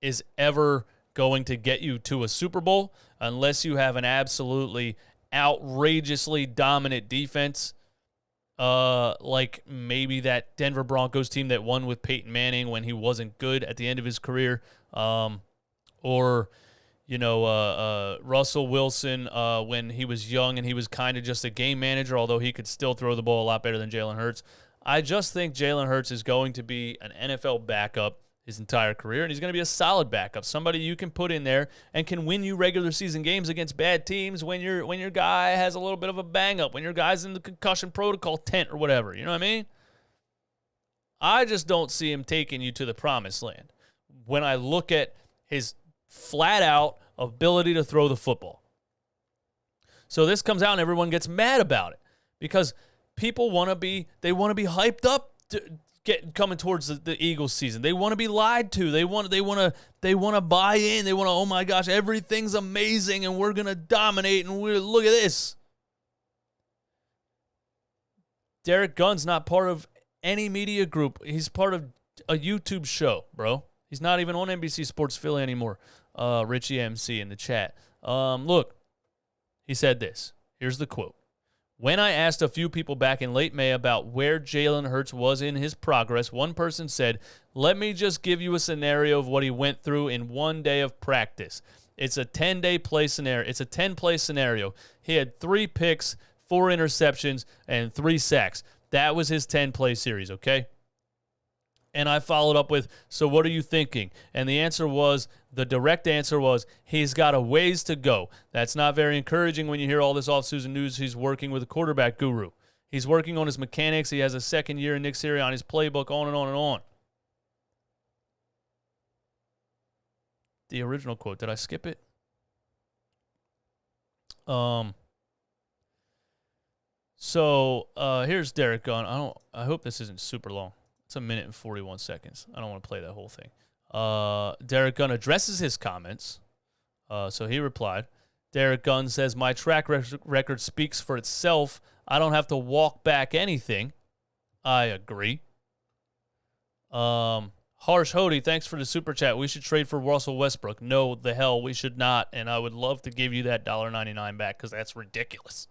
is ever going to get you to a Super Bowl unless you have an absolutely outrageously dominant defense, like maybe that Denver Broncos team that won with Peyton Manning when he wasn't good at the end of his career, or Russell Wilson when he was young and he was kind of just a game manager, although he could still throw the ball a lot better than Jalen Hurts. I just think Jalen Hurts is going to be an NFL backup his entire career, and he's going to be a solid backup, somebody you can put in there and can win you regular season games against bad teams when your guy has a little bit of a bang-up, when your guy's in the concussion protocol tent or whatever. You know what I mean? I just don't see him taking you to the promised land when I look at his flat-out ability to throw the football. So this comes out and everyone gets mad about it because people want to be hyped up coming towards the Eagles season. They want to be lied to. They want to buy in. They want to, oh my gosh, everything's amazing and we're going to dominate and look at this. Derek Gunn's not part of any media group. He's part of a YouTube show, bro. He's not even on NBC Sports Philly anymore. Richie MC in the chat. Look, he said this. Here's the quote. When I asked a few people back in late May about where Jalen Hurts was in his progress, one person said, let me just give you a scenario of what he went through in one day of practice. It's a 10-day play scenario. It's a 10-play scenario. He had 3 picks, 4 interceptions, and 3 sacks. That was his 10-play series, okay? And I followed up with, so what are you thinking? And the direct answer was, he's got a ways to go. That's not very encouraging when you hear all this offseason news. He's working with a quarterback guru. He's working on his mechanics. He has a second year in Nick Sirianni's his playbook, on and on and on. The original quote, did I skip it? So here's Derek Gunn. I hope this isn't super long. It's 1 minute and 41 seconds. I don't want to play that whole thing. Derek Gunn addresses his comments. So he replied. Derek Gunn says, my track record speaks for itself. I don't have to walk back anything. I agree. Harsh Hody, thanks for the super chat. We should trade for Russell Westbrook. No, the hell we should not, and I would love to give you that $1.99 back because that's ridiculous.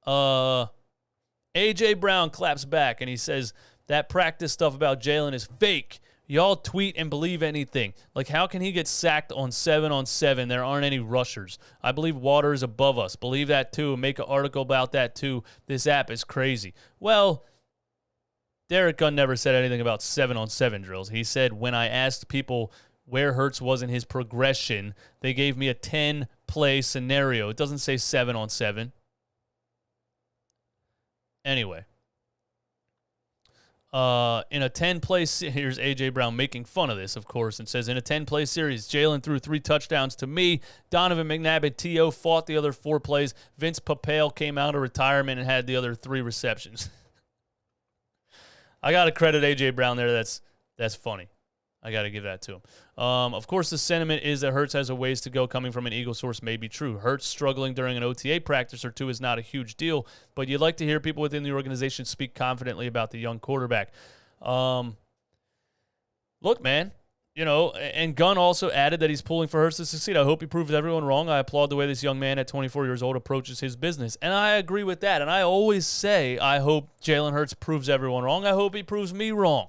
AJ Brown claps back, and he says, that practice stuff about Jalen is fake. Y'all tweet and believe anything. Like, how can he get sacked on 7-on-7? There aren't any rushers. I believe water is above us. Believe that, too, and make an article about that, too. This app is crazy. Well, Derek Gunn never said anything about 7-on-7 drills. He said, when I asked people where Hurts was in his progression, they gave me a 10-play scenario. It doesn't say 7-on-7. Anyway. In a 10-play here's A.J. Brown making fun of this, of course, and says, in a 10-play series, Jalen threw 3 touchdowns to me. Donovan McNabb and T.O. fought the other 4 plays. Vince Papale came out of retirement and had the other 3 receptions. I got to credit A.J. Brown there. That's funny. I got to give that to him. Of course, the sentiment is that Hurts has a ways to go. Coming from an Eagle source may be true. Hurts struggling during an OTA practice or 2 is not a huge deal, but you'd like to hear people within the organization speak confidently about the young quarterback. Look, man, and Gunn also added that he's pulling for Hurts to succeed. I hope he proves everyone wrong. I applaud the way this young man at 24 years old approaches his business, and I agree with that. And I always say I hope Jalen Hurts proves everyone wrong. I hope he proves me wrong.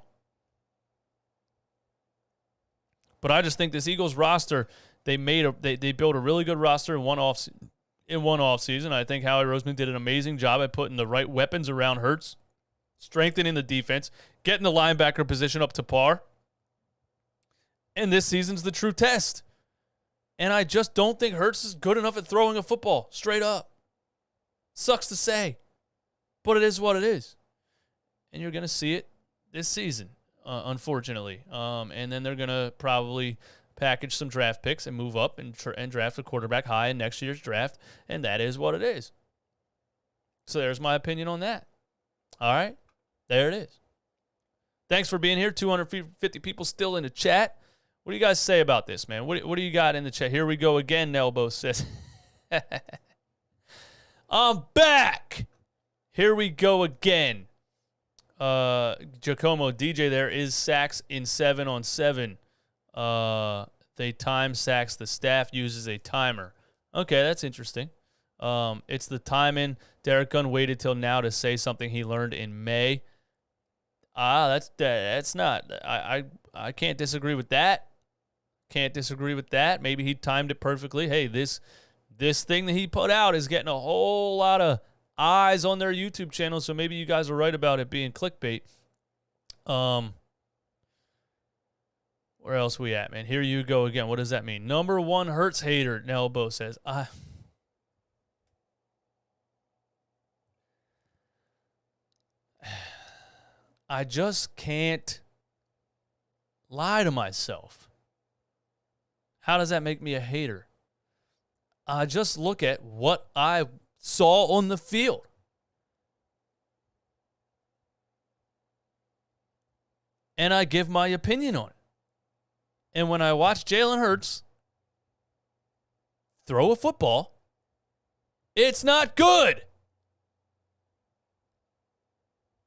But I just think this Eagles roster, they built a really good roster in one offseason. I think Howie Roseman did an amazing job at putting the right weapons around Hurts, strengthening the defense, getting the linebacker position up to par. And this season's the true test. And I just don't think Hurts is good enough at throwing a football, straight up. Sucks to say, but it is what it is. And you're going to see it this season. Unfortunately. And then they're going to probably package some draft picks and move up and draft a quarterback high in next year's draft, and that is what it is. So there's my opinion on that. All right? There it is. Thanks for being here. 250 people still in the chat. What do you guys say about this, man? What do you got in the chat? Here we go again, Nelbo says. I'm back! Here we go again. Giacomo DJ there is sacks in 7-on-7. They time sacks. The staff uses a timer. Okay, that's interesting. It's the timing. Derek Gunn waited till now to say something he learned in May. That's not. I can't disagree with that. Can't disagree with that. Maybe he timed it perfectly. Hey, this thing that he put out is getting a whole lot of eyes on their YouTube channel, so maybe you guys are right about it being clickbait. Where else we at, man? Here you go again. What does that mean? Number 1 Hurts hater, Nelbo says. I just can't lie to myself. How does that make me a hater? I just look at what I saw on the field. And I give my opinion on it. And when I watch Jalen Hurts throw a football, it's not good.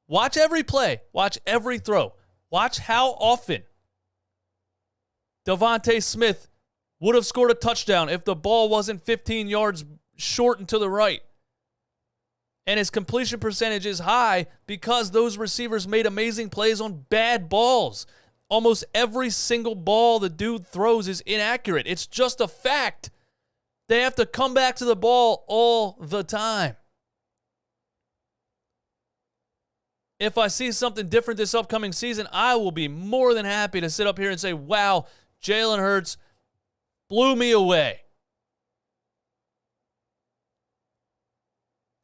Watch every play. Watch every throw. Watch how often Devontae Smith would have scored a touchdown if the ball wasn't 15 yards short and to the right. And his completion percentage is high because those receivers made amazing plays on bad balls. Almost every single ball the dude throws is inaccurate. It's just a fact. They have to come back to the ball all the time. If I see something different this upcoming season, I will be more than happy to sit up here and say, wow, Jalen Hurts blew me away.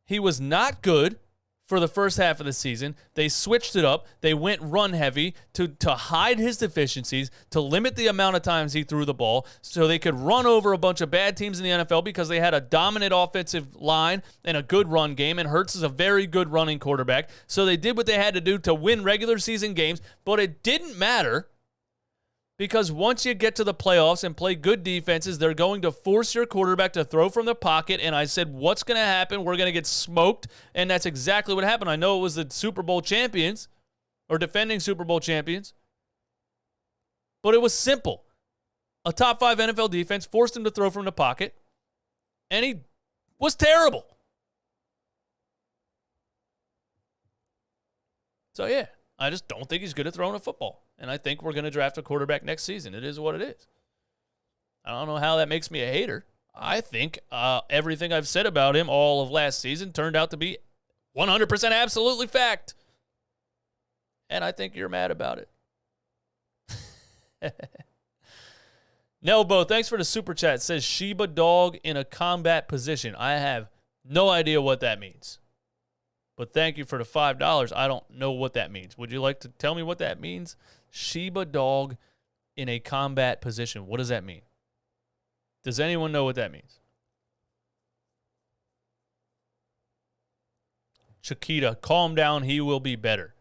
He was not good for the first half of the season. They switched it up. They went run heavy to hide his deficiencies, to limit the amount of times he threw the ball so they could run over a bunch of bad teams in the NFL because they had a dominant offensive line and a good run game, and Hurts is a very good running quarterback. So they did what they had to do to win regular season games, but it didn't matter Because once you get to the playoffs and play good defenses, they're going to force your quarterback to throw from the pocket. And I said, what's going to happen? We're going to get smoked. And that's exactly what happened. I know it was the Super Bowl champions or defending Super Bowl champions. But it was simple. A top 5 NFL defense forced him to throw from the pocket. And he was terrible. So, yeah, I just don't think he's good at throwing a football. And I think we're going to draft a quarterback next season. It is what it is. I don't know how that makes me a hater. I think everything I've said about him all of last season turned out to be 100% absolutely fact. And I think you're mad about it. Nelbo, thanks for the super chat. It says Shiba dog in a combat position. I have no idea what that means. But thank you for the $5. I don't know what that means. Would you like to tell me what that means? Shiba dog in a combat position. What does that mean? Does anyone know what that means? Chiquita, calm down. He will be better.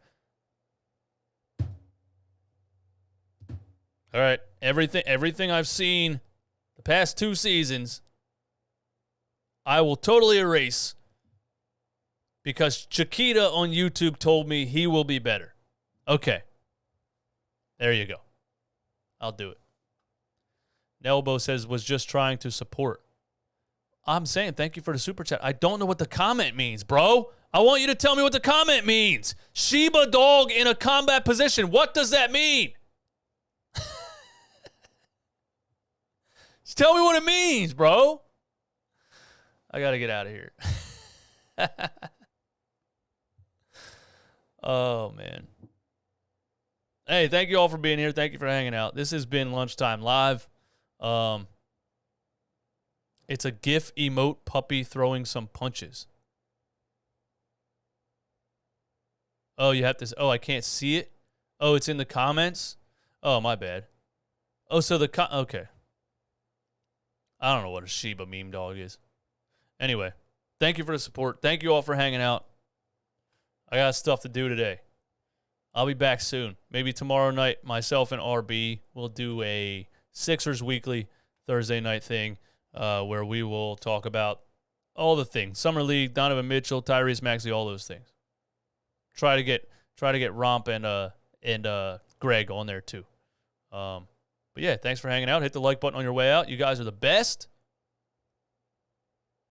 All right. Everything I've seen the past 2 seasons, I will totally erase because Chiquita on YouTube told me he will be better. Okay. There you go. I'll do it. Nelbo says, was just trying to support. I'm saying thank you for the super chat. I don't know what the comment means, bro. I want you to tell me what the comment means. Shiba dog in a combat position. What does that mean? Just tell me what it means, bro. I got to get out of here. Oh, man. Hey, thank you all for being here. Thank you for hanging out. This has been Lunchtime Live. It's a GIF emote puppy throwing some punches. Oh, you have to. Oh, I can't see it. Oh, it's in the comments. Oh, my bad. Oh, so okay. I don't know what a Shiba meme dog is. Anyway, thank you for the support. Thank you all for hanging out. I got stuff to do today. I'll be back soon. Maybe tomorrow night, myself and RB will do a Sixers Weekly Thursday night thing where we will talk about all the things. Summer League, Donovan Mitchell, Tyrese Maxey, all those things. Try to get Romp and Greg on there too. But yeah, thanks for hanging out. Hit the like button on your way out. You guys are the best.